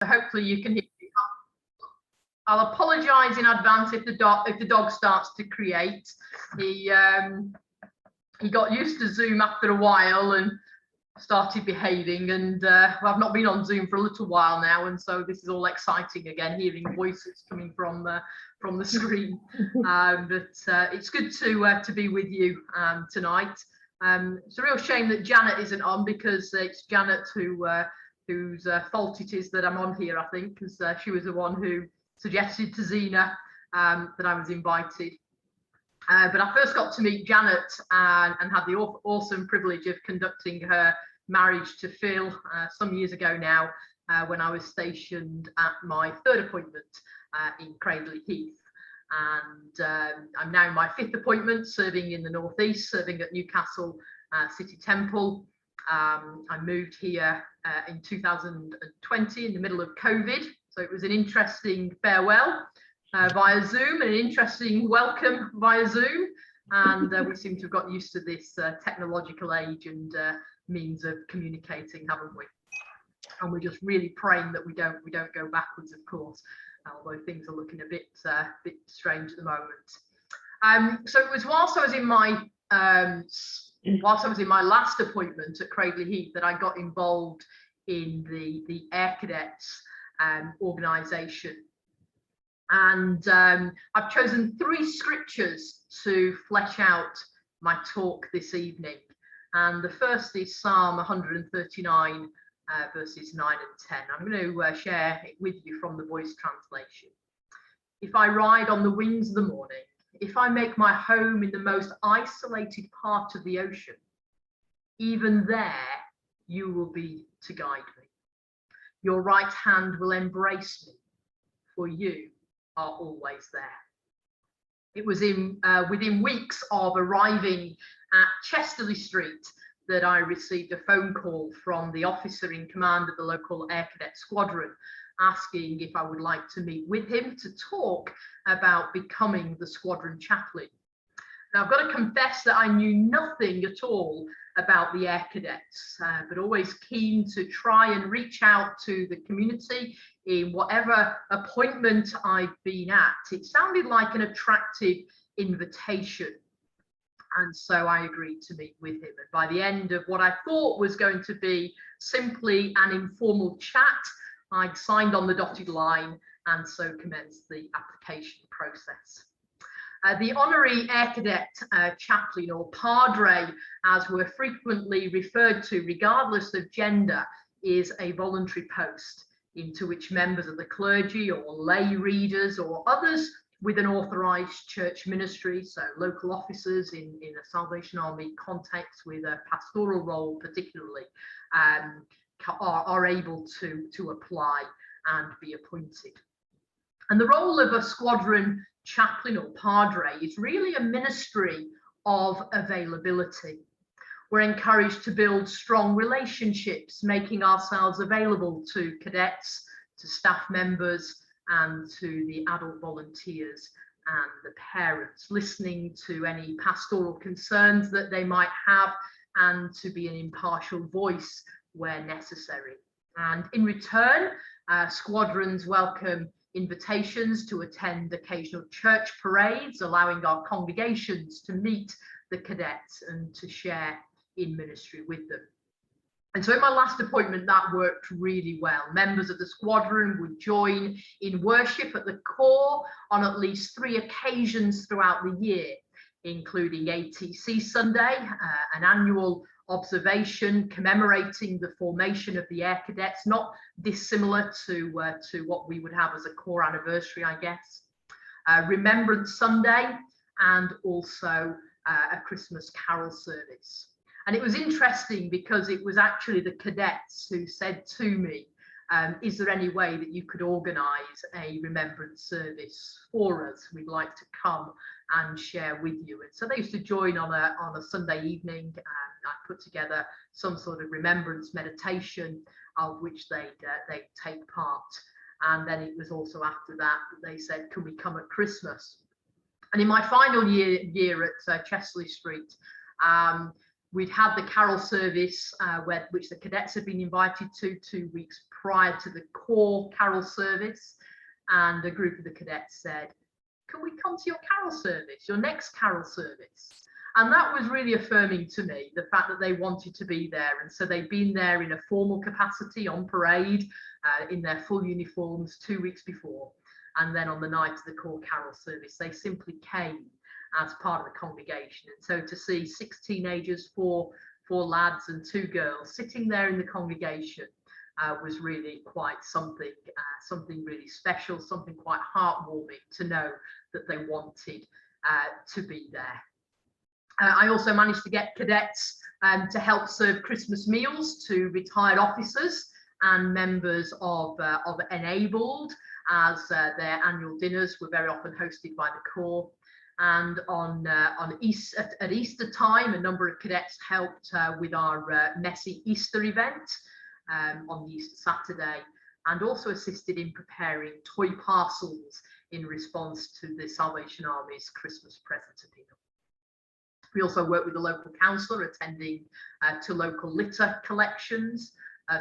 So hopefully you can hear me. I'll apologise in advance if the dog starts to create. He got used to Zoom after a while and started behaving, and I've not been on Zoom for a little while now, and so this is all exciting again, hearing voices coming from the screen. But it's good to be with you tonight. It's a real shame that Janet isn't on, because it's Janet whose fault it is that I'm on here, I think, because she was the one who suggested to Zena that I was invited. But I first got to meet Janet and had the awesome privilege of conducting her marriage to Phil some years ago now, when I was stationed at my third appointment in Cradley Heath. And I'm now in my fifth appointment, serving in the northeast, serving at Newcastle City Temple. I moved here in 2020 in the middle of COVID, so it was an interesting farewell via Zoom and an interesting welcome via Zoom, and we seem to have got used to this technological age and means of communicating, haven't we? And we're just really praying that we don't go backwards, of course, although things are looking a bit strange at the moment. So it was whilst I was in my last appointment at Cradley Heath that I got involved in the Air Cadets organisation. And I've chosen 3 scriptures to flesh out my talk this evening. And the first is Psalm 139, verses 9 and 10. I'm going to share it with you from the Voice translation. If I ride on the wings of the morning, if I make my home in the most isolated part of the ocean, even there you will be to guide me. Your right hand will embrace me, for you are always there. It was within weeks of arriving at Chesterley Street that I received a phone call from the officer in command of the local Air Cadet Squadron, asking if I would like to meet with him to talk about becoming the squadron chaplain. Now, I've got to confess that I knew nothing at all about the Air Cadets, but always keen to try and reach out to the community in whatever appointment I've been at. It sounded like an attractive invitation, and so I agreed to meet with him. And by the end of what I thought was going to be simply an informal chat, I'd signed on the dotted line and so commenced the application process. The Honorary Air Cadet Chaplain, or Padre, as we're frequently referred to, regardless of gender, is a voluntary post into which members of the clergy or lay readers or others with an authorised church ministry, so local officers in a Salvation Army context with a pastoral role particularly, are able to apply and be appointed. And the role of a squadron chaplain or padre is really a ministry of availability. We're encouraged to build strong relationships, making ourselves available to cadets, to staff members, and to the adult volunteers and the parents, listening to any pastoral concerns that they might have, and to be an impartial voice where necessary. And in return, squadrons welcome invitations to attend occasional church parades, allowing our congregations to meet the cadets and to share in ministry with them. And so in my last appointment, that worked really well. Members of the squadron would join in worship at the core on at least 3 occasions throughout the year, including ATC Sunday, an annual observation commemorating the formation of the Air Cadets, not dissimilar to what we would have as a core anniversary, I guess. Remembrance Sunday, and also a Christmas carol service. And it was interesting because it was actually the cadets who said to me, is there any way that you could organise a remembrance service for us? We'd like to come and share with you. And so they used to join on a Sunday evening, and I put together some sort of remembrance meditation of which they'd take part. And then it was also after that they said, can we come at Christmas? And in my final year at Chesterley Street, we'd had the carol service which the cadets had been invited to 2 weeks prior to the corps carol service, and a group of the cadets said, can we come to your carol service, your next carol service? And that was really affirming to me, the fact that they wanted to be there. And so they'd been there in a formal capacity on parade in their full uniforms 2 weeks before. And then on the night of the corps carol service, they simply came as part of the congregation. And so to see 6 teenagers, four lads and 2 girls sitting there in the congregation was really quite something, something really special, something quite heartwarming to know that they wanted to be there. I also managed to get cadets to help serve Christmas meals to retired officers and members of Enabled, as their annual dinners were very often hosted by the corps. And at Easter time, a number of cadets helped with our messy Easter event on the Easter Saturday, and also assisted in preparing toy parcels in response to the Salvation Army's Christmas present appeal. We also worked with the local councillor, attending to local litter collections,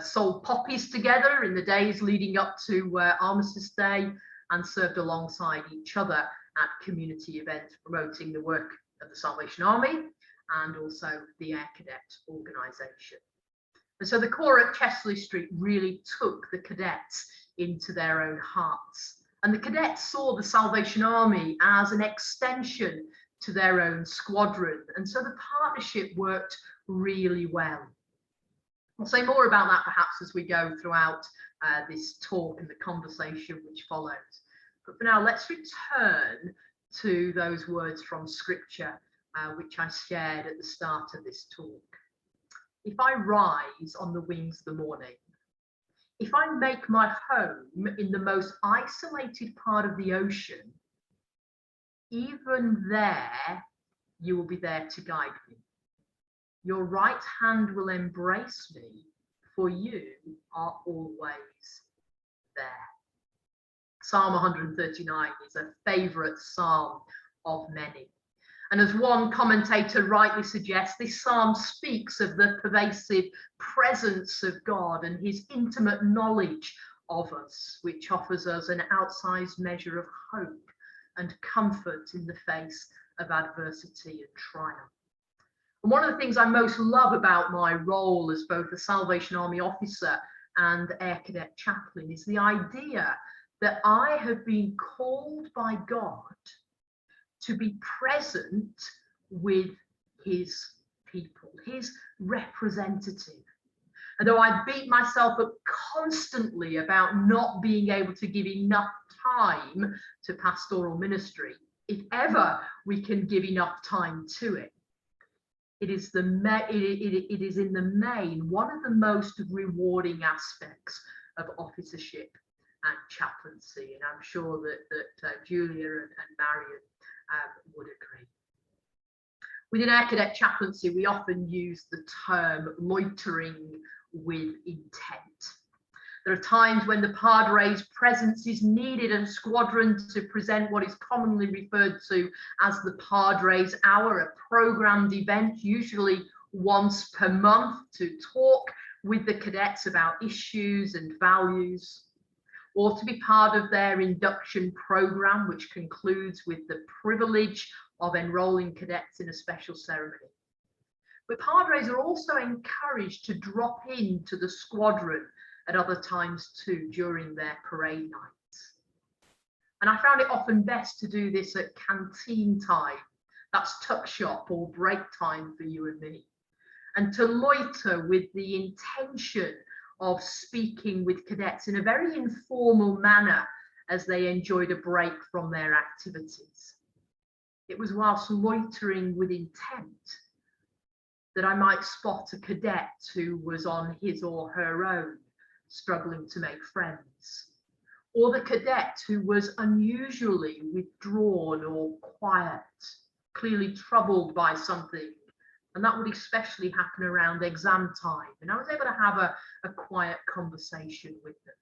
sold poppies together in the days leading up to Armistice Day, and served alongside each other at community events promoting the work of the Salvation Army and also the Air Cadet organisation. And so the corps at Chesley Street really took the cadets into their own hearts. And the cadets saw the Salvation Army as an extension to their own squadron. And so the partnership worked really well. I'll say more about that perhaps as we go throughout this talk and the conversation which follows. But for now, let's return to those words from Scripture, which I shared at the start of this talk. If I rise on the wings of the morning, if I make my home in the most isolated part of the ocean, even there you will be there to guide me. Your right hand will embrace me, for you are always there. Psalm 139 is a favourite psalm of many. And as one commentator rightly suggests, this psalm speaks of the pervasive presence of God and his intimate knowledge of us, which offers us an outsized measure of hope and comfort in the face of adversity and triumph. And one of the things I most love about my role as both a Salvation Army officer and Air Cadet chaplain is the idea that I have been called by God to be present with his people, his representative. And though I beat myself up constantly about not being able to give enough time to pastoral ministry, if ever we can give enough time to it, it is in the main one of the most rewarding aspects of officership and chaplaincy. And I'm sure that Julia and Marion would agree. Within Air Cadet chaplaincy, we often use the term loitering with intent. There are times when the Padre's presence is needed in a squadron to present what is commonly referred to as the Padre's Hour, a programmed event, usually once per month, to talk with the cadets about issues and values, or to be part of their induction program, which concludes with the privilege of enrolling cadets in a special ceremony. But Padres are also encouraged to drop into the squadron at other times too during their parade nights. And I found it often best to do this at canteen time, that's tuck shop or break time for you and me, and to loiter with the intention of speaking with cadets in a very informal manner as they enjoyed a break from their activities. It was whilst loitering with intent that I might spot a cadet who was on his or her own, struggling to make friends, or the cadet who was unusually withdrawn or quiet, clearly troubled by something. And that would especially happen around exam time. And I was able to have a quiet conversation with them.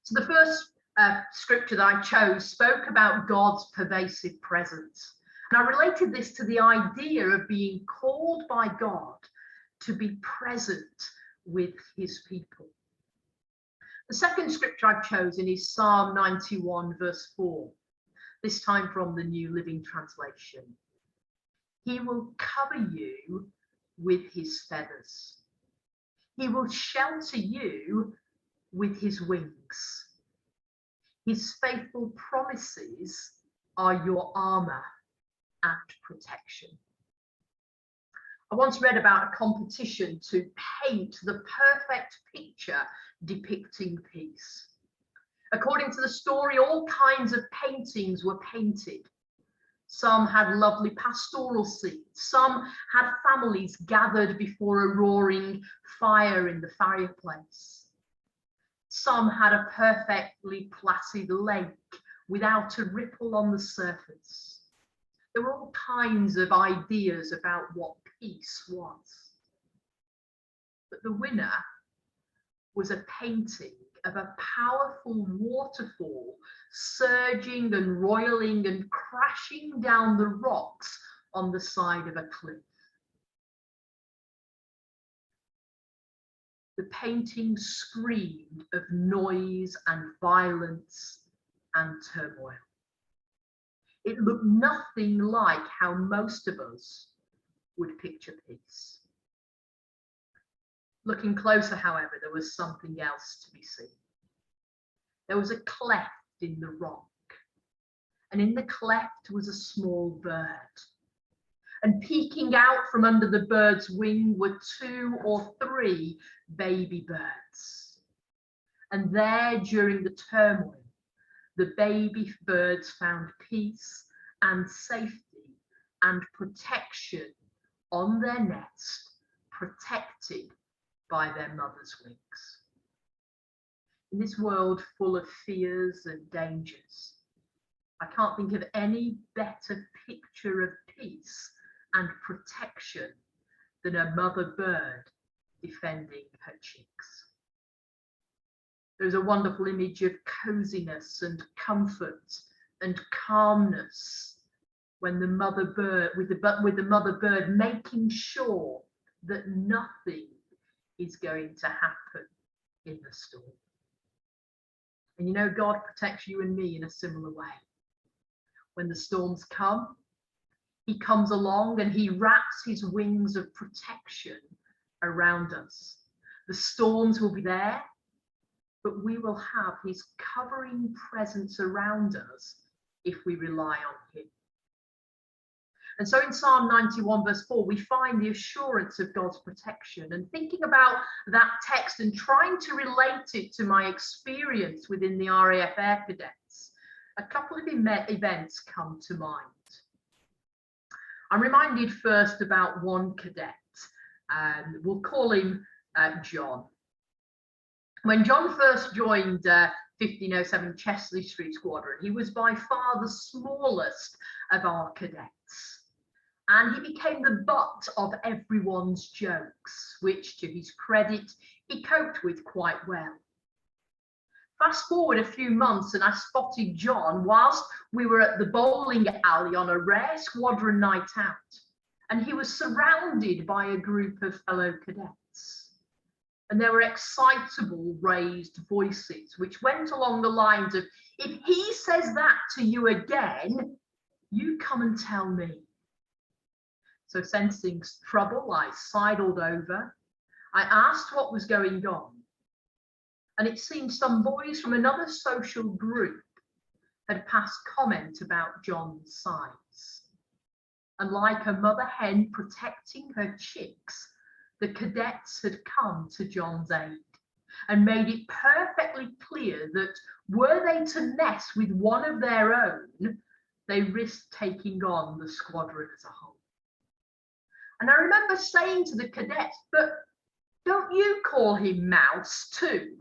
So the first scripture that I chose spoke about God's pervasive presence. And I related this to the idea of being called by God to be present with his people. The second scripture I've chosen is Psalm 91, verse 4, this time from the New Living Translation. He will cover you with his feathers. He will shelter you with his wings. His faithful promises are your armor and protection. I once read about a competition to paint the perfect picture depicting peace. According to the story, all kinds of paintings were painted. Some had lovely pastoral scenes. Some had families gathered before a roaring fire in the fireplace. Some had a perfectly placid lake without a ripple on the surface. There were all kinds of ideas about what peace was. But the winner was a painting of a powerful waterfall surging and roiling and crashing down the rocks on the side of a cliff. The painting screamed of noise and violence and turmoil. It looked nothing like how most of us would picture peace. Looking closer, however, there was something else to be seen. There was a cleft in the rock, and in the cleft was a small bird. And peeking out from under the bird's wing were 2 or 3 baby birds. And there, during the turmoil, the baby birds found peace and safety and protection on their nest, protected by their mother's wings. In this world full of fears and dangers, I can't think of any better picture of peace and protection than a mother bird defending her chicks. There's a wonderful image of coziness and comfort and calmness when the mother bird, with the mother bird making sure that nothing is going to happen in the storm. And you know, God protects you and me in a similar way. When the storms come, he comes along and he wraps his wings of protection around us. The storms will be there, but we will have his covering presence around us if we rely on him. And so in Psalm 91 verse 4, we find the assurance of God's protection. And thinking about that text and trying to relate it to my experience within the RAF Air Cadets, a couple of events come to mind. I'm reminded first about one cadet, and we'll call him John. When John first joined 1507 Chesley Street Squadron, he was by far the smallest of our cadets. And he became the butt of everyone's jokes, which, to his credit, he coped with quite well. Fast forward a few months and I spotted John whilst we were at the bowling alley on a rare squadron night out, and he was surrounded by a group of fellow cadets. And there were excitable raised voices which went along the lines of, if he says that to you again, you come and tell me. So sensing trouble, I sidled over. I asked what was going on. And it seemed some boys from another social group had passed comment about John's size. And like a mother hen protecting her chicks, the cadets had come to John's aid and made it perfectly clear that were they to mess with one of their own, they risked taking on the squadron as a whole. And I remember saying to the cadets, but don't you call him Mouse too?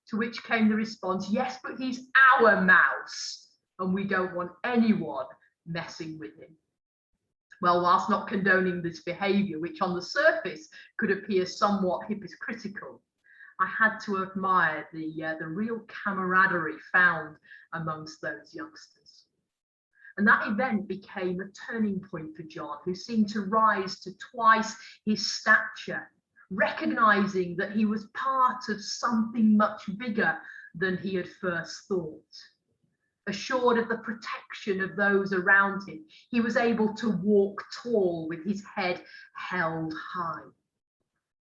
To which came the response, yes, but he's our mouse and we don't want anyone messing with him. Well, whilst not condoning this behaviour, which on the surface could appear somewhat hypocritical, I had to admire the real camaraderie found amongst those youngsters. And that event became a turning point for John, who seemed to rise to twice his stature recognizing that he was part of something much bigger than he had first thought. Assured of the protection of those around him, he was able to walk tall with his head held high.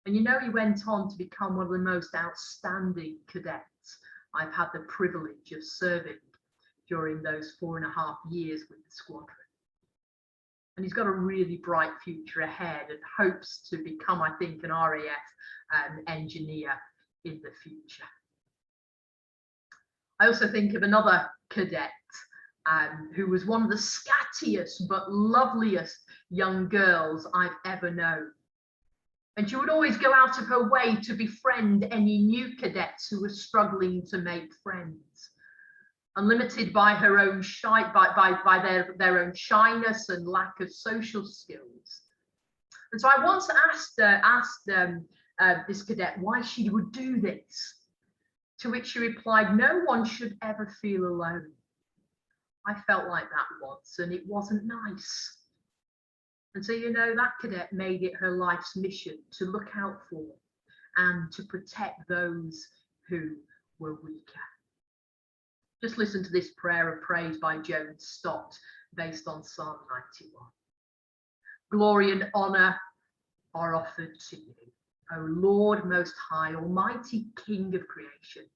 And you know, he went on to become one of the most outstanding cadets I've had the privilege of serving during those 4.5 years with the squadron. And he's got a really bright future ahead and hopes to become, I think, an RAF engineer in the future. I also think of another cadet who was one of the scattiest but loveliest young girls I've ever known. And she would always go out of her way to befriend any new cadets who were struggling to make friends. Unlimited by her own their own shyness and lack of social skills. And so I once asked this cadet why she would do this, to which she replied, "No one should ever feel alone." I felt like that once, and it wasn't nice. And so, you know, that cadet made it her life's mission to look out for and to protect those who were weaker. Just listen to this prayer of praise by Joan Stott, based on Psalm 91. Glory and honour are offered to you, O Lord Most High, Almighty King of creation.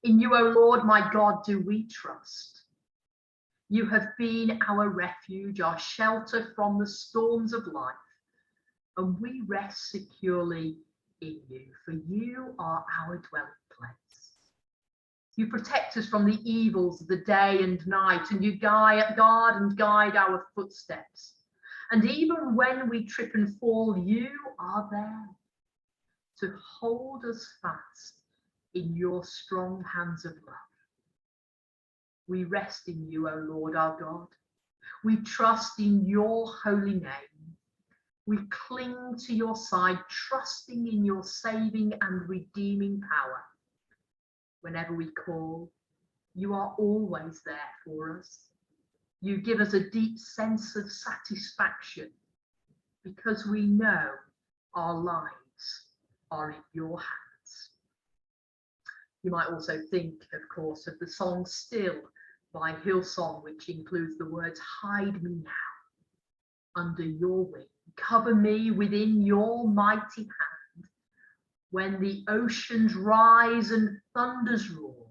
In you, O Lord, my God, do we trust. You have been our refuge, our shelter from the storms of life, and we rest securely in you, for you are our dwelling place. You protect us from the evils of the day and night, and you guard and guide our footsteps. And even when we trip and fall, you are there to hold us fast in your strong hands of love. We rest in you, O Lord our God. We trust in your holy name. We cling to your side, trusting in your saving and redeeming power. Whenever we call, you are always there for us. You give us a deep sense of satisfaction because we know our lives are in your hands. You might also think, of course, of the song Still by Hillsong, which includes the words, hide me now under your wing, cover me within your mighty hand. When the oceans rise and thunders roar,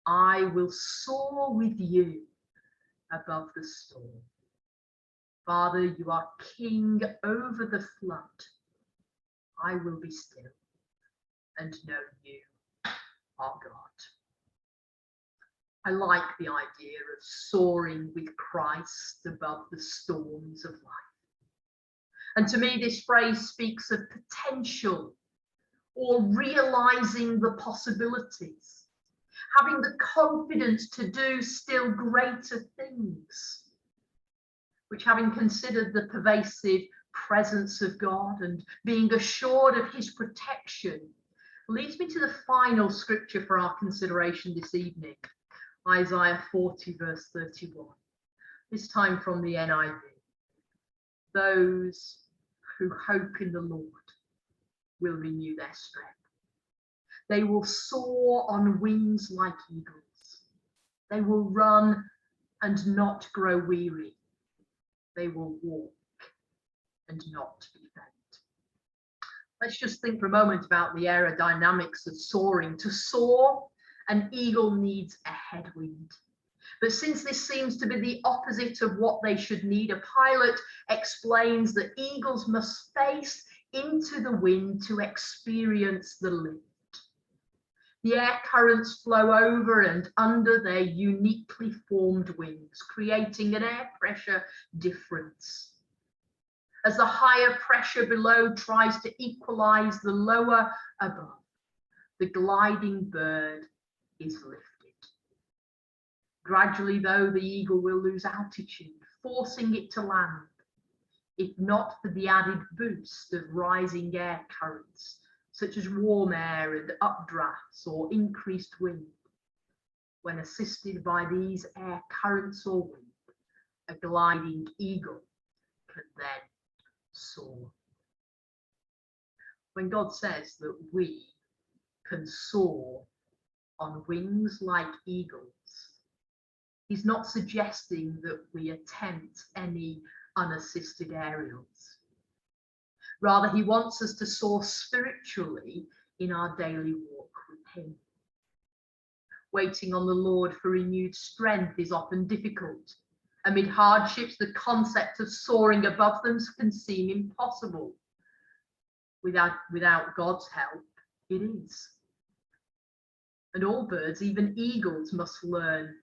I will soar with you above the storm. Father, you are king over the flood. I will be still and know you are God. I like the idea of soaring with Christ above the storms of life. And to me, this phrase speaks of potential or realizing the possibilities, having the confidence to do still greater things, which, having considered the pervasive presence of God and being assured of his protection, leads me to the final scripture for our consideration this evening, Isaiah 40 verse 31, this time from the NIV. Those who hope in the Lord will renew their strength. They will soar on wings like eagles. They will run and not grow weary. They will walk and not be faint. Let's just think for a moment about the aerodynamics of soaring. To soar, an eagle needs a headwind. But since this seems to be the opposite of what they should need, a pilot explains that eagles must face into the wind to experience the lift. The air currents flow over and under their uniquely formed wings, creating an air pressure difference. As the higher pressure below tries to equalize the lower above, the gliding bird is lifted. Gradually, though, the eagle will lose altitude, forcing it to land, if not for the added boost of rising air currents, such as warm air and updrafts or increased wind. When assisted by these air currents or wind, a gliding eagle can then soar. When God says that we can soar on wings like eagles, he's not suggesting that we attempt any unassisted aerials. Rather, he wants us to soar spiritually in our daily walk with him. Waiting on the Lord for renewed strength is often difficult. Amid hardships, the concept of soaring above them can seem impossible. Without God's help, it is. And all birds, even eagles, must learn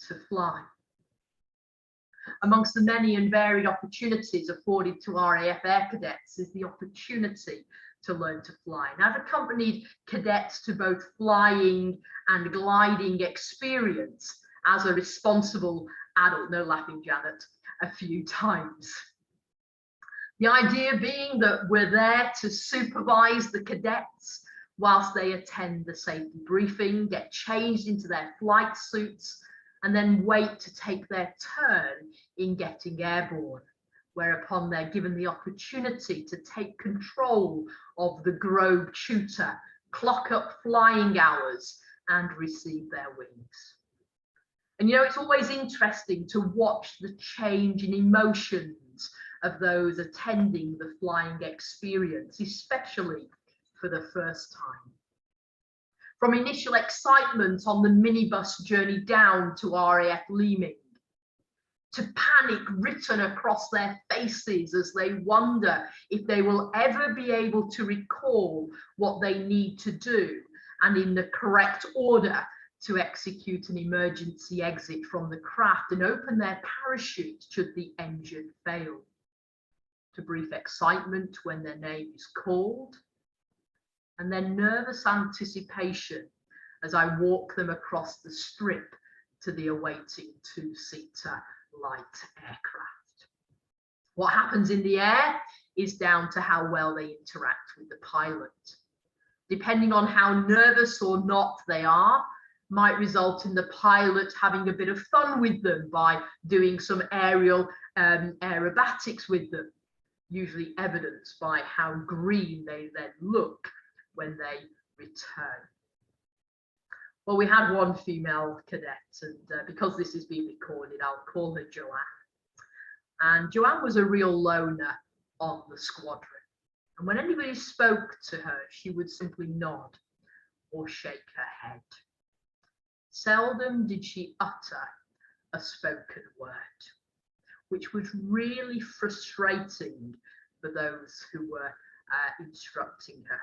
to fly. Amongst the many and varied opportunities afforded to RAF Air Cadets is the opportunity to learn to fly. And I've accompanied cadets to both flying and gliding experience as a responsible adult, no laughing Janet, a few times. The idea being that we're there to supervise the cadets whilst they attend the safety briefing, get changed into their flight suits, and then wait to take their turn in getting airborne, whereupon they're given the opportunity to take control of the Grove tutor, clock up flying hours, and receive their wings. And you know, it's always interesting to watch the change in emotions of those attending the flying experience, especially for the first time. From initial excitement on the minibus journey down to RAF Leeming, to panic written across their faces as they wonder if they will ever be able to recall what they need to do and in the correct order to execute an emergency exit from the craft and open their parachute should the engine fail. To brief excitement when their name is called, and then nervous anticipation as I walk them across the strip to the awaiting two-seater light aircraft. What happens in the air is down to how well they interact with the pilot. Depending on how nervous or not they are, might result in the pilot having a bit of fun with them by doing some aerial aerobatics with them, usually evidenced by how green they then look when they return. Well, we had one female cadet, and because this is being recorded, I'll call her Joanne. And Joanne was a real loner on the squadron. And when anybody spoke to her, she would simply nod or shake her head. Seldom did she utter a spoken word, which was really frustrating for those who were instructing her.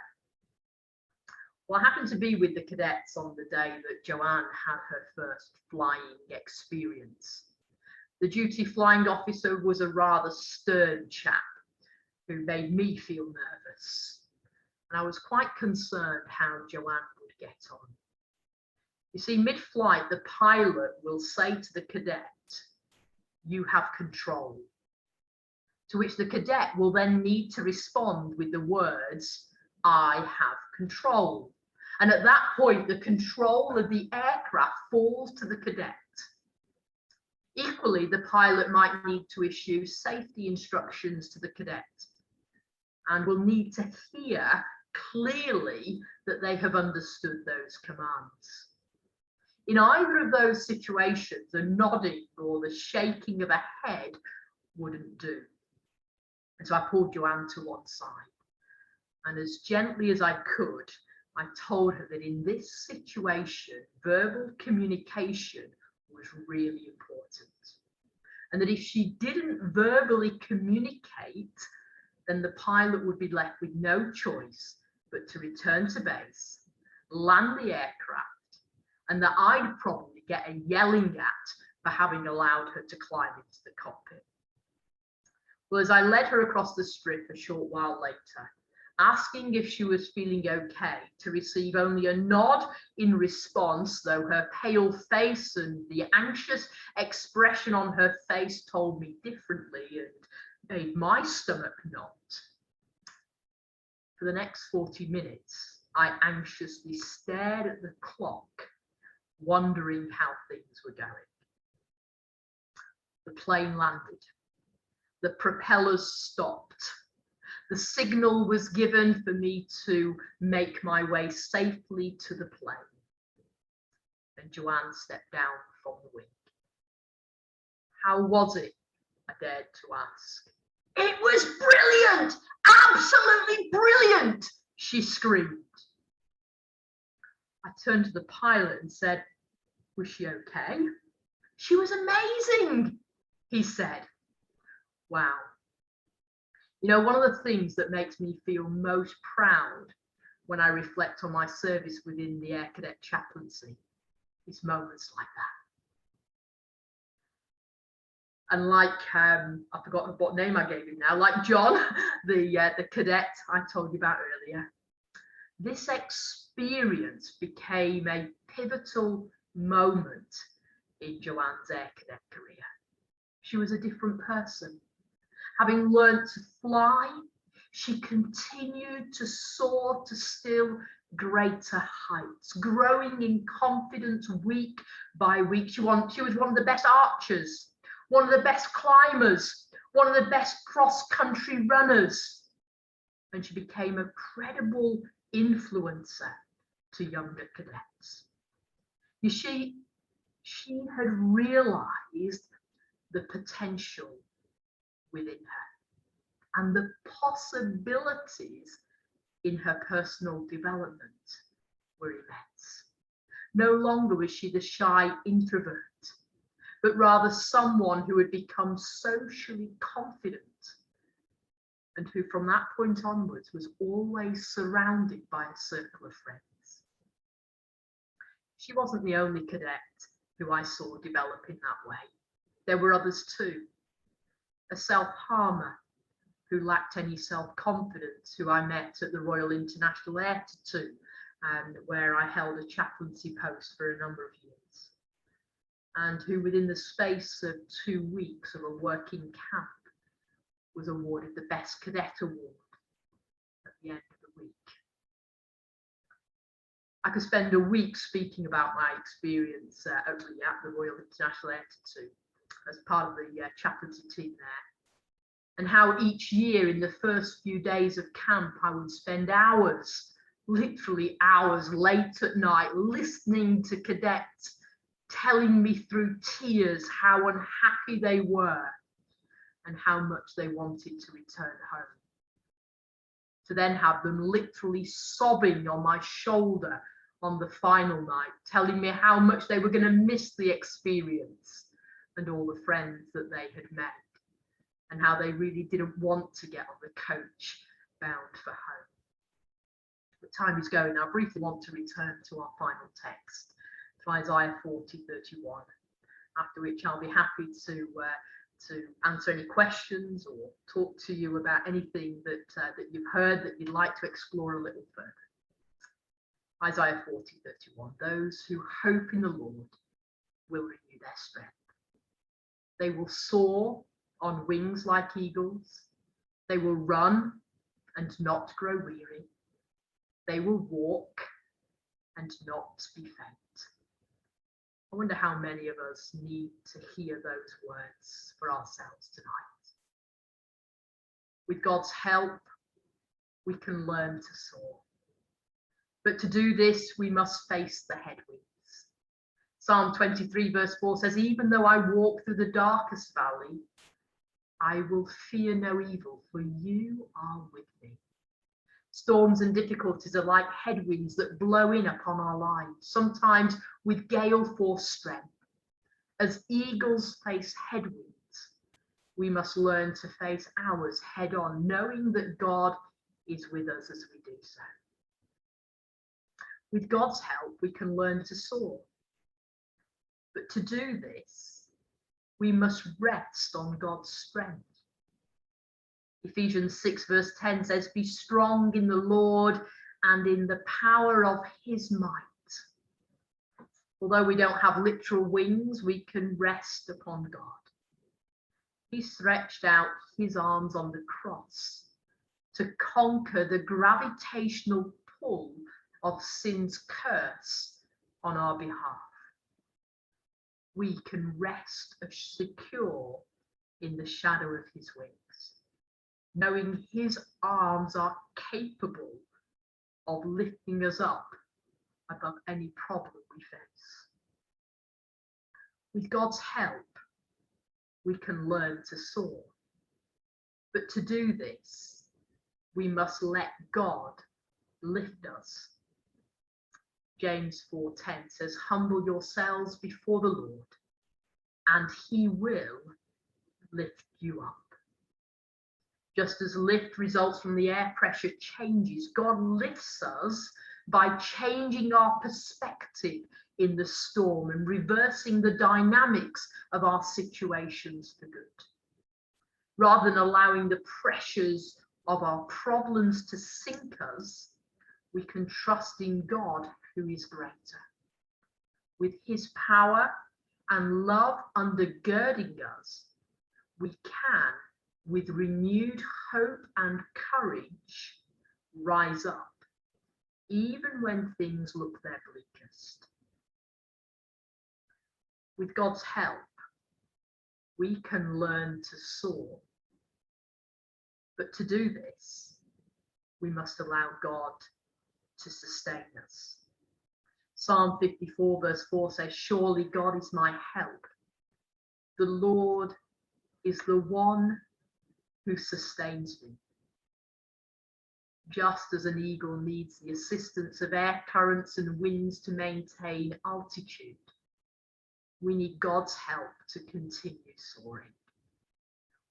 Well, I happened to be with the cadets on the day that Joanne had her first flying experience. The duty flying officer was a rather stern chap who made me feel nervous. And I was quite concerned how Joanne would get on. You see, mid-flight, the pilot will say to the cadet, "You have control," to which the cadet will then need to respond with the words, "I have control." And at that point, the control of the aircraft falls to the cadet. Equally, the pilot might need to issue safety instructions to the cadet and will need to hear clearly that they have understood those commands. In either of those situations, a nodding or the shaking of a head wouldn't do. And so I pulled Joanne to one side, and as gently as I could, I told her that in this situation, verbal communication was really important. And that if she didn't verbally communicate, then the pilot would be left with no choice but to return to base, land the aircraft, and that I'd probably get a yelling at for having allowed her to climb into the cockpit. Well, as I led her across the strip a short while later, asking if she was feeling okay, to receive only a nod in response, though her pale face and the anxious expression on her face told me differently and made my stomach knot. For the next 40 minutes, I anxiously stared at the clock, wondering how things were going. The plane landed. The propellers stopped. The signal was given for me to make my way safely to the plane. And Joanne stepped down from the wing. How was it? I dared to ask. It was brilliant! Absolutely brilliant! She screamed. I turned to the pilot and said, was she okay? She was amazing, he said. Wow. You know, one of the things that makes me feel most proud when I reflect on my service within the Air Cadet chaplaincy is moments like that. And like, I've forgotten what name I gave him now, like John, the cadet I told you about earlier, this experience became a pivotal moment in Joanne's Air Cadet career. She was a different person. Having learned to fly, she continued to soar to still greater heights, growing in confidence week by week. She was one of the best archers, one of the best climbers, one of the best cross-country runners. And she became a credible influencer to younger cadets. You see, she had realized the potential within her and the possibilities in her personal development were immense. No longer was she the shy introvert, but rather someone who had become socially confident and who from that point onwards was always surrounded by a circle of friends. She wasn't the only cadet who I saw develop in that way. There were others too. A self-harmer who lacked any self-confidence, who I met at the Royal International Air Tattoo, where I held a chaplaincy post for a number of years, and who within the space of 2 weeks of a working camp was awarded the Best Cadet Award at the end of the week. I could spend a week speaking about my experience at the Royal International Air Tattoo as part of the chaplaincy team there, and how each year in the first few days of camp I would spend hours, literally hours late at night, listening to cadets telling me through tears how unhappy they were and how much they wanted to return home. To then have them literally sobbing on my shoulder on the final night, telling me how much they were going to miss the experience and all the friends that they had met, and how they really didn't want to get on the coach bound for home. But time is going. I briefly want to return to our final text, to Isaiah 40:31, after which I'll be happy to answer any questions or talk to you about anything that you've heard that you'd like to explore a little further. Isaiah 40:31, those who hope in the Lord will renew their strength. They will soar on wings like eagles. They will run and not grow weary. They will walk and not be faint. I wonder how many of us need to hear those words for ourselves tonight. With God's help, we can learn to soar. But to do this, we must face the headwinds. Psalm 23 verse 4 says, even though I walk through the darkest valley, I will fear no evil, for you are with me. Storms and difficulties are like headwinds that blow in upon our lives, sometimes with gale force strength. As eagles face headwinds, we must learn to face ours head on, knowing that God is with us as we do so. With God's help, we can learn to soar. But to do this, we must rest on God's strength. Ephesians 6 verse 10 says, be strong in the Lord and in the power of his might. Although we don't have literal wings, we can rest upon God. He stretched out his arms on the cross to conquer the gravitational pull of sin's curse on our behalf. We can rest secure in the shadow of his wings. knowing his arms are capable of lifting us up above any problem we face. With God's help, we can learn to soar. But to do this, we must let God lift us. James 4:10 says, humble yourselves before the Lord, and he will lift you up. Just as lift results from the air pressure changes, God lifts us by changing our perspective in the storm and reversing the dynamics of our situations for good. Rather than allowing the pressures of our problems to sink us, we can trust in God, who is greater. With his power and love undergirding us, we can, with renewed hope and courage, rise up, even when things look their bleakest. With God's help, we can learn to soar. But to do this, we must allow God to sustain us. Psalm 54 verse 4 says, surely God is my help. The Lord is the one who sustains me. Just as an eagle needs the assistance of air currents and winds to maintain altitude, we need God's help to continue soaring.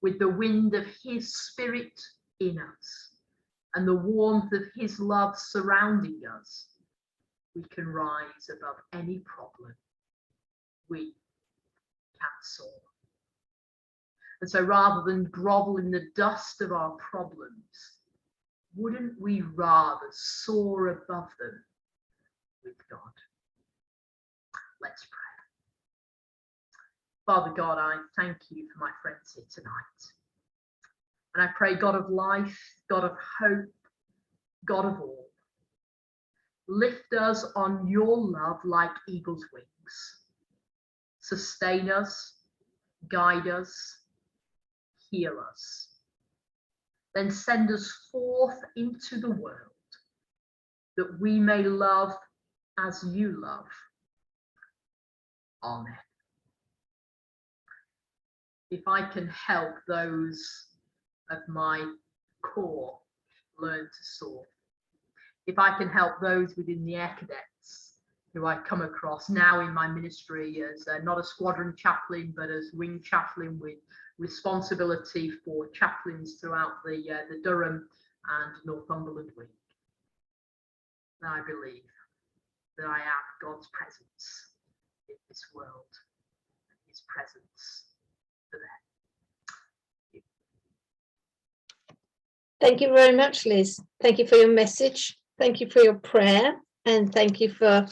With the wind of his spirit in us and the warmth of his love surrounding us, we can rise above any problem. We can soar. And so rather than grovel in the dust of our problems, wouldn't we rather soar above them with God? Let's pray. Father God, I thank you for my friends here tonight. And I pray, God of life, God of hope, God of all, lift us on your love like eagle's wings. Sustain us, guide us, heal us. Then send us forth into the world that we may love as you love. Amen. If I can help those of my core learn to soar, if I can help those within the Air Cadets who I come across now in my ministry as not a squadron chaplain, but as wing chaplain with responsibility for chaplains throughout the Durham and Northumberland wing, then I believe that I am God's presence in this world, his presence for them. Thank you very much, Liz. Thank you for your message. Thank you for your prayer. And thank you for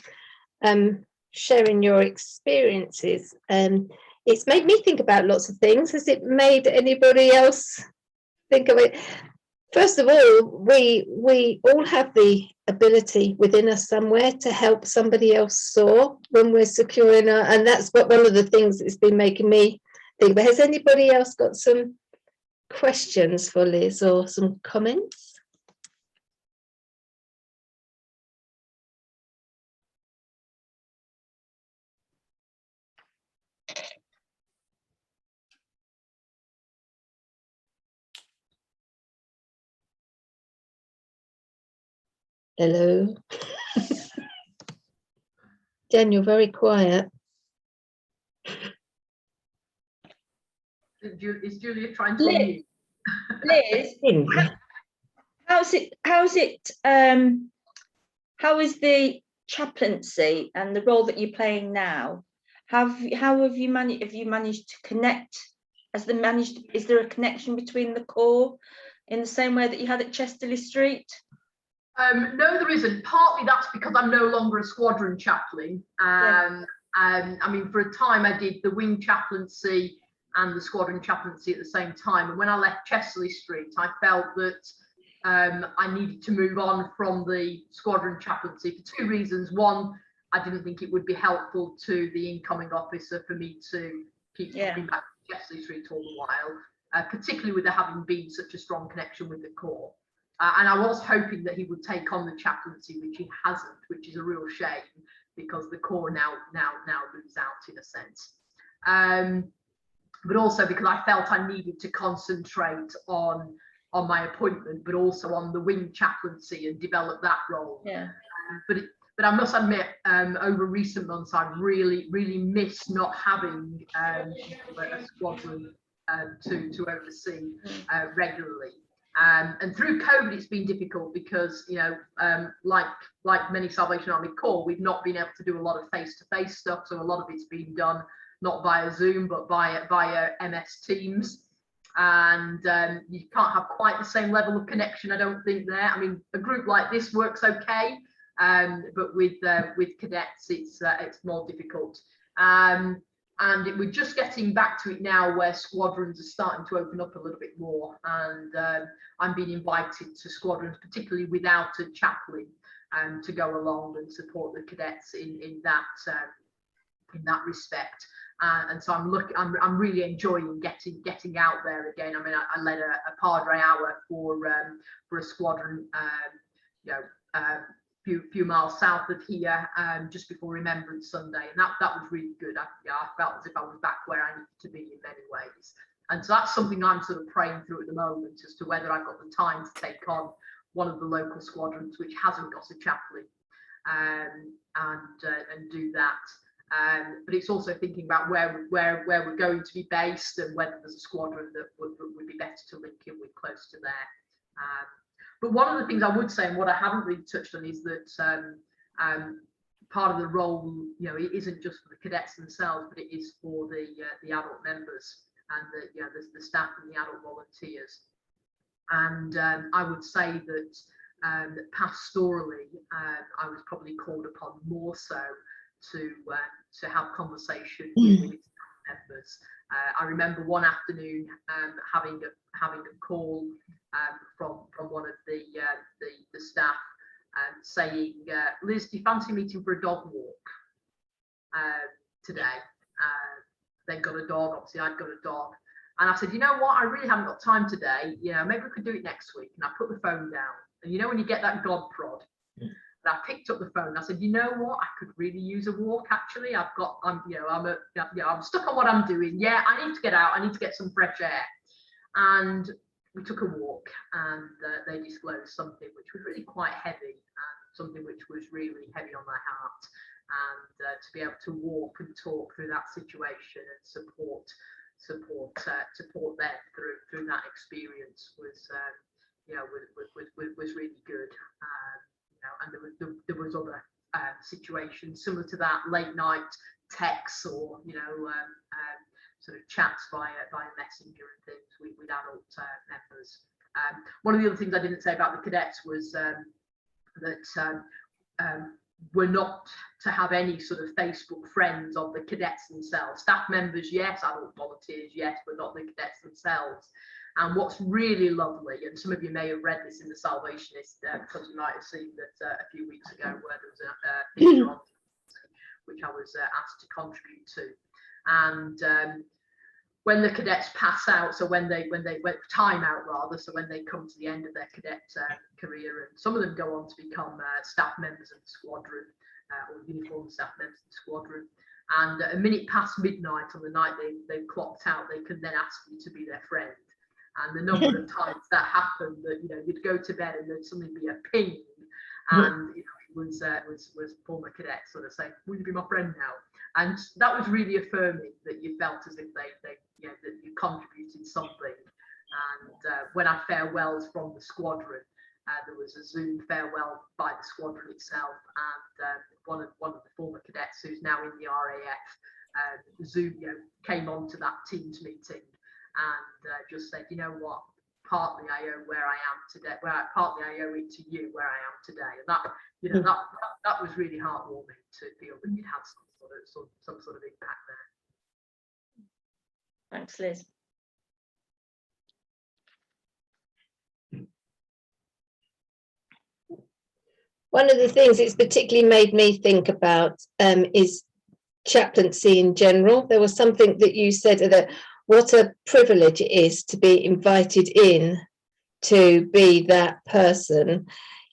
sharing your experiences. It's made me think about lots of things. Has it made anybody else think of it? First of all, we all have the ability within us somewhere to help somebody else soar when we're secure in our, and that's what one of the things that's been making me think. But has anybody else got some questions for Liz or some comments? Hello. Jen, you're very quiet. Is Julia trying to unmute? Liz, how is the chaplaincy and the role that you're playing now? How have you managed to connect? Is there a connection between the corps in the same way that you had at Chesterley Street? No, there isn't. Partly that's because I'm no longer a squadron chaplain. I mean, for a time I did the wing chaplaincy and the squadron chaplaincy at the same time. And when I left Chesterley Street, I felt that I needed to move on from the squadron chaplaincy for two reasons. One, I didn't think it would be helpful to the incoming officer for me to keep coming back to Chesterley Street all the while. particularly with there having been such a strong connection with the Corps. And I was hoping that he would take on the chaplaincy, which he hasn't, which is a real shame, because the Corps now lose out in a sense. But also because I felt I needed to concentrate on my appointment, but also on the wing chaplaincy and develop that role. Yeah. But I must admit, over recent months, I've really missed not having a squadron to oversee regularly. And through COVID, it's been difficult because, you know, like many Salvation Army Corps, we've not been able to do a lot of face-to-face stuff. So a lot of it's been done not via Zoom, but via MS Teams. And you can't have quite the same level of connection, I don't think, there. I mean, a group like this works okay, but with cadets, it's more difficult. And we're just getting back to it now, where squadrons are starting to open up a little bit more, and I'm being invited to squadrons, particularly without a chaplain, to go along and support the cadets in that respect. And so I'm really enjoying getting out there again. I mean, I led a Padre hour for a squadron, you know, few miles south of here, just before Remembrance Sunday, and that was really good. I felt as if I was back where I needed to be in many ways. And so that's something I'm sort of praying through at the moment, as to whether I've got the time to take on one of the local squadrons which hasn't got a chaplain, and do that. But it's also thinking about where we're going to be based, and whether there's a squadron that would be better to link in with close to there. But one of the things I would say, and what I haven't really touched on, is that part of the role, you know, it isn't just for the cadets themselves, but it is for the adult members and the staff and the adult volunteers. And I would say that pastorally, I was probably called upon more so to have conversation with its members. I remember one afternoon having a call from one of the staff saying, "Liz, do you fancy meeting for a dog walk today?" They'd got a dog, obviously I'd got a dog. And I said, "You know what, I really haven't got time today. You know, maybe we could do it next week." And I put the phone down. And you know, when you get that God prod, and I picked up the phone and I said, "You know what, I could really use a walk, actually. I'm stuck on what I'm doing. Yeah, I need to get out. I need to get some fresh air." And we took a walk, and they disclosed something which was really quite heavy, and something which was really heavy on my heart. And to be able to walk and talk through that situation and support them through that experience was really good. And there was other situations similar to that, late night texts, or sort of chats via messenger and things with adult members. One of the other things I didn't say about the cadets was that we're not to have any sort of Facebook friends of the cadets themselves. Staff members, yes; adult volunteers, yes, but not the cadets themselves. And what's really lovely, and some of you may have read this in the Salvationist, because you might have seen that a few weeks ago, where there was a picture on which I was asked to contribute to. And when the cadets pass out, so when they went time out rather, so when they come to the end of their cadet career, and some of them go on to become staff members of the squadron, or uniformed staff members of the squadron. And a minute past midnight on the night they've clocked out, they can then ask you to be their friend. And the number of times that happened, that you'd go to bed and there'd suddenly be a ping, and it was former cadets sort of saying, "Will you be my friend now?" And that was really affirming, that you felt as if that you contributed something. And when I farewelled from the squadron, there was a Zoom farewell by the squadron itself, and one of the former cadets who's now in the RAF, Zoom came on to that Teams meeting and just said, "You know what, partly I owe where I am today, partly I owe it to you where I am today." And that that was really heartwarming, to feel that you'd had some sort of impact there. Thanks, Liz. One of the things it's particularly made me think about is chaplaincy in general. There was something that you said that what a privilege it is to be invited in to be that person.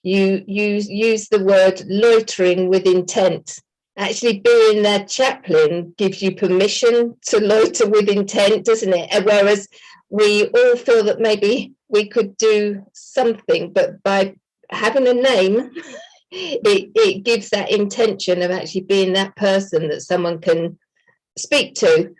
You use the word loitering with intent. Actually, being their chaplain gives you permission to loiter with intent, doesn't it? Whereas we all feel that maybe we could do something, but by having a name, it gives that intention of actually being that person that someone can speak to.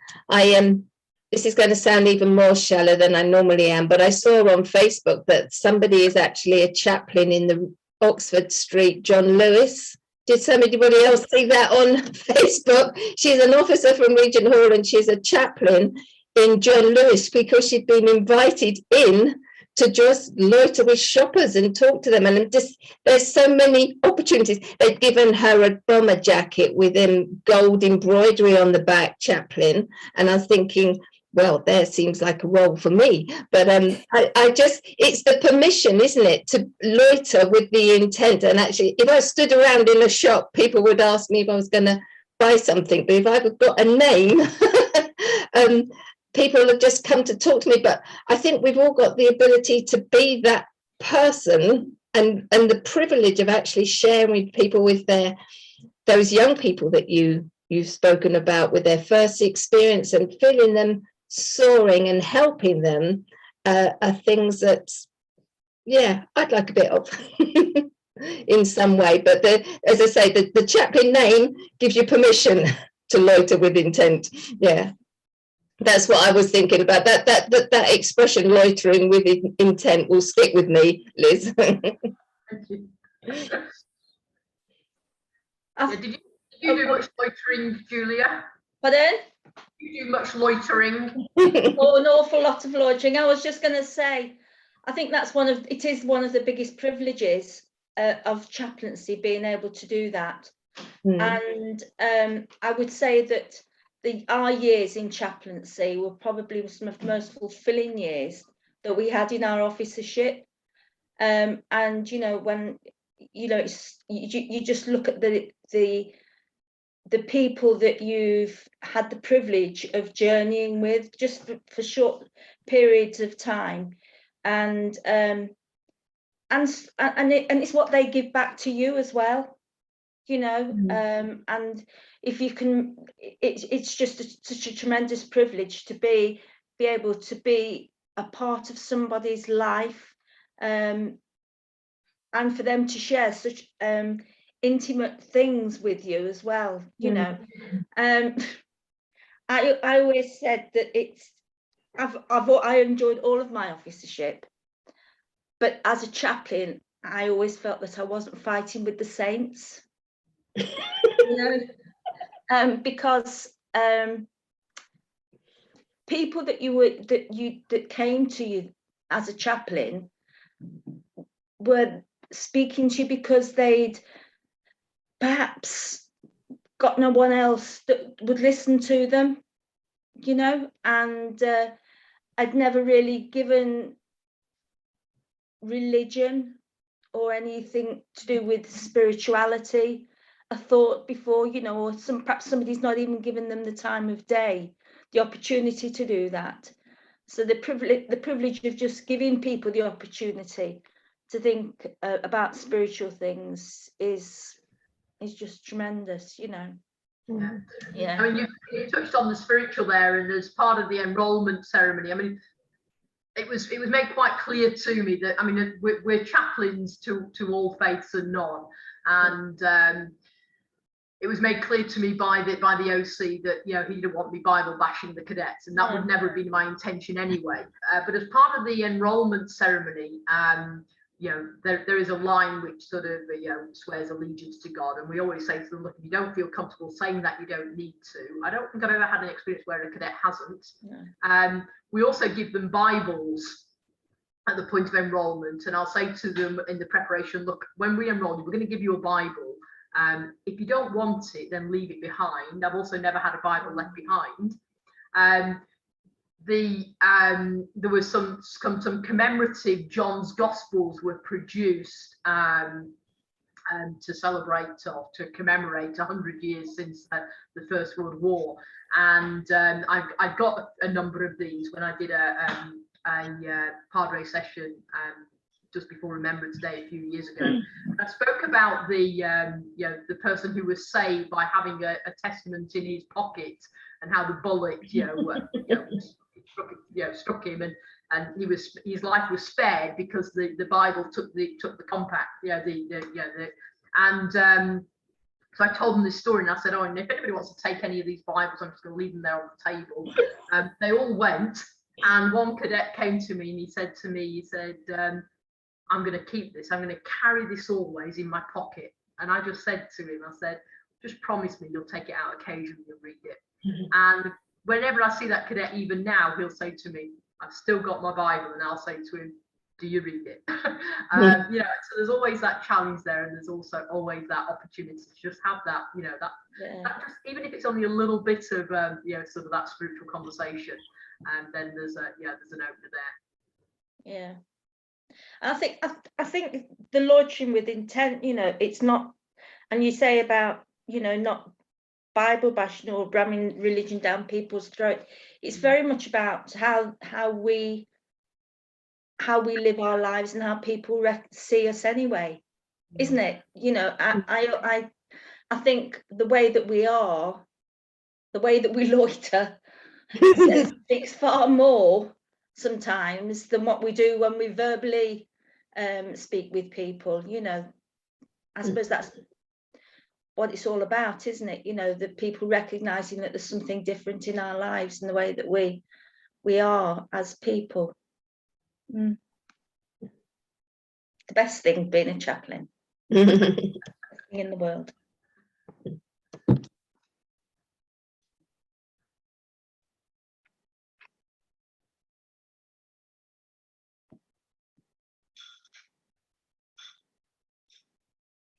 This is going to sound even more shallow than I normally am, but I saw on Facebook that somebody is actually a chaplain in the Oxford Street John Lewis. Did somebody else see that on Facebook? She's an officer from Regent Hall and she's a chaplain in John Lewis because she'd been invited in to just loiter with shoppers and talk to them. And just there's so many opportunities. They've given her a bomber jacket with gold embroidery on the back, chaplain. And I was thinking, well, there seems like a role for me. But I just, it's the permission, isn't it, to loiter with the intent. And actually, if I stood around in a shop, people would ask me if I was going to buy something. But if I've got a name, people have just come to talk to me. But I think we've all got the ability to be that person, and the privilege of actually sharing with people, with those young people that you've spoken about, with their first experience, and feeling them soaring and helping them are things that, yeah, I'd like a bit of in some way. But as I say, the chaplain name gives you permission to loiter with intent. Yeah, that's what I was thinking about. That expression, loitering with intent, will stick with me, Liz. Thank you. Did you do much loitering, Julia? Pardon? Did you do much loitering? Oh, an awful lot of loitering. I was just going to say, I think it is one of the biggest privileges of chaplaincy, being able to do that. And I would say that our years in chaplaincy were probably some of the most fulfilling years that we had in our officership. And when you just look at the people that you've had the privilege of journeying with just for short periods of time, and it's what they give back to you as well, and if you can, it's just such a tremendous privilege to be able to be a part of somebody's life, and for them to share such intimate things with you as well. I always said that I enjoyed all of my officership, but as a chaplain I always felt that I wasn't fighting with the saints. Because people that came to you as a chaplain were speaking to you because they'd perhaps got no one else that would listen to them, and I'd never really given religion or anything to do with spirituality a thought before, or perhaps somebody's not even given them the time of day, the opportunity to do that. So the privilege of just giving people the opportunity to think about spiritual things is just tremendous, Yeah. Yeah. I mean, you touched on the spiritual there, and as part of the enrolment ceremony, I mean, it was made quite clear to me that, I mean, we're chaplains to all faiths and none, and it was made clear to me by the OC that he didn't want me Bible bashing the cadets, and that would never have been my intention anyway. But as part of the enrolment ceremony, there is a line which sort of swears allegiance to God, and we always say to them, look, if you don't feel comfortable saying that, you don't need to. I don't think I've ever had an experience where a cadet hasn't. We also give them Bibles at the point of enrolment, and I'll say to them in the preparation, look, when we enroll you, we're going to give you a Bible. If you don't want it, then leave it behind. I've also never had a Bible left behind. There was some commemorative John's Gospels were produced to celebrate or to commemorate 100 years since the First World War. And I got a number of these when I did a Padre session just before Remembrance Day a few years ago. I spoke about the the person who was saved by having a testament in his pocket, and how the bullet struck him, and his life was spared because the Bible took the compact, and so I told them this story, and I said, oh, and if anybody wants to take any of these Bibles, I'm just going to leave them there on the table. They all went, and one cadet came to me and he said, I'm going to keep this. I'm going to carry this always in my pocket. And I just said to him, I said, just promise me you'll take it out occasionally and read it. And whenever I see that cadet, even now, he'll say to me, I've still got my Bible, and I'll say to him, do you read it? So there's always that challenge there, and there's also always that opportunity to just have that, that just, even if it's only a little bit of sort of that spiritual conversation, and then there's an opener there. Yeah, I think the launching with intent, it's not, and you say about not Bible bashing or ramming religion down people's throat. It's very much about how we live our lives and how people see us anyway, isn't it? I think the way that we loiter speaks far more sometimes than what we do when we verbally speak with people. I suppose that's what it's all about, isn't it? The people recognizing that there's something different in our lives and the way that we are as people. The best thing being a chaplain. Best thing in the world.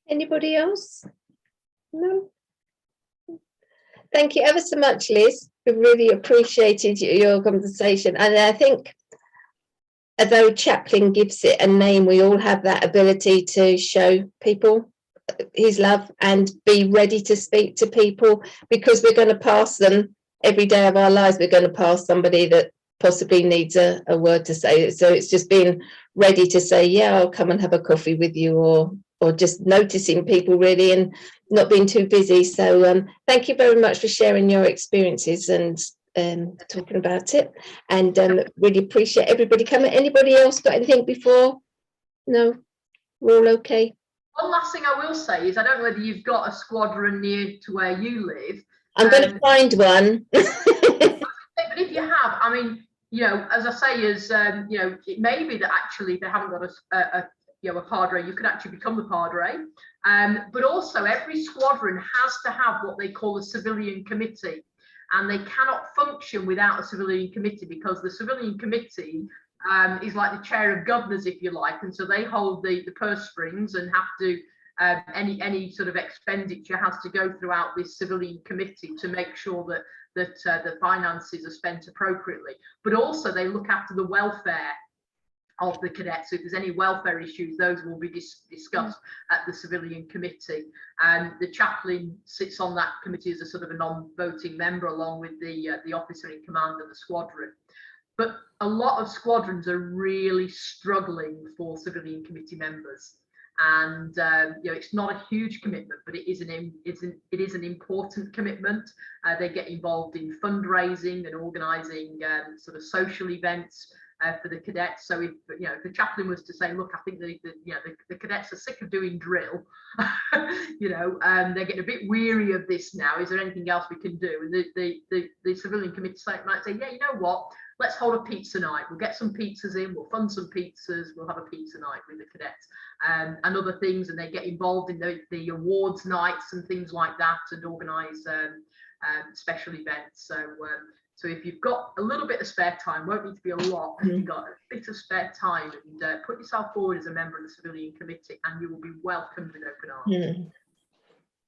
Anybody else? No. Thank you ever so much, Liz. We really appreciated your conversation, and I think although chaplain gives it a name, we all have that ability to show people his love and be ready to speak to people, because we're going to pass them every day of our lives. We're going to pass somebody that possibly needs a word to say. So it's just being ready to say, yeah, I'll come and have a coffee with you, or just noticing people really and not being too busy. So thank you very much for sharing your experiences and talking about it, and really appreciate everybody coming. Anybody else got anything before? No, we're all okay. One last thing I will say is, I don't know whether you've got a squadron near to where you live. I'm going to find one. But if you have, I mean, as I say, it may be that actually if they haven't got a padre, you could actually become the padre. But also every squadron has to have what they call a civilian committee, and they cannot function without a civilian committee, because the civilian committee is like the chair of governors, if you like, and so they hold the purse strings and have to any sort of expenditure has to go throughout this civilian committee to make sure that the finances are spent appropriately. But also they look after the welfare of the cadets. So if there's any welfare issues, those will be discussed at the civilian committee. And the chaplain sits on that committee as a sort of a non-voting member, along with the officer in command of the squadron. But a lot of squadrons are really struggling for civilian committee members. And it's not a huge commitment, but it is an important commitment. They get involved in fundraising and organising sort of social events for the cadets. So if the chaplain was to say, look, I think the cadets are sick of doing drill, they're getting a bit weary of this now. Is there anything else we can do? And the civilian committee might say, yeah, you know what? Let's hold a pizza night. We'll get some pizzas in. We'll fund some pizzas. We'll have a pizza night with the cadets and other things. And they get involved in the awards nights and things like that, and organise special events. So if you've got a little bit of spare time, won't need to be a lot, if you've got a bit of spare time, and put yourself forward as a member of the civilian committee, and you will be welcomed with open arms.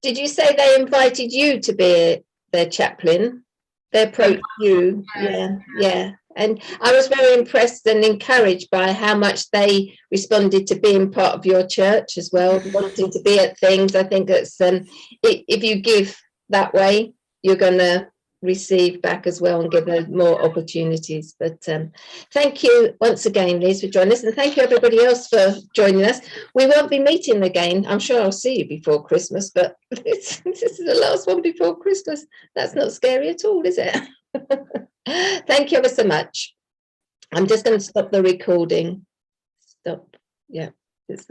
Did you say they invited you to be their chaplain? They approached you? Yeah. And I was very impressed and encouraged by how much they responded to being part of your church as well, wanting to be at things. I think it's if you give that way, you're going to receive back as well and give them more opportunities. But thank you once again, Liz, for joining us, and thank you everybody else for joining us. We won't be meeting again. I'm sure I'll see you before Christmas, but this is the last one before Christmas. That's not scary at all, is it? Thank you ever so much. I'm just going to stop the recording. Stop. Yeah, it's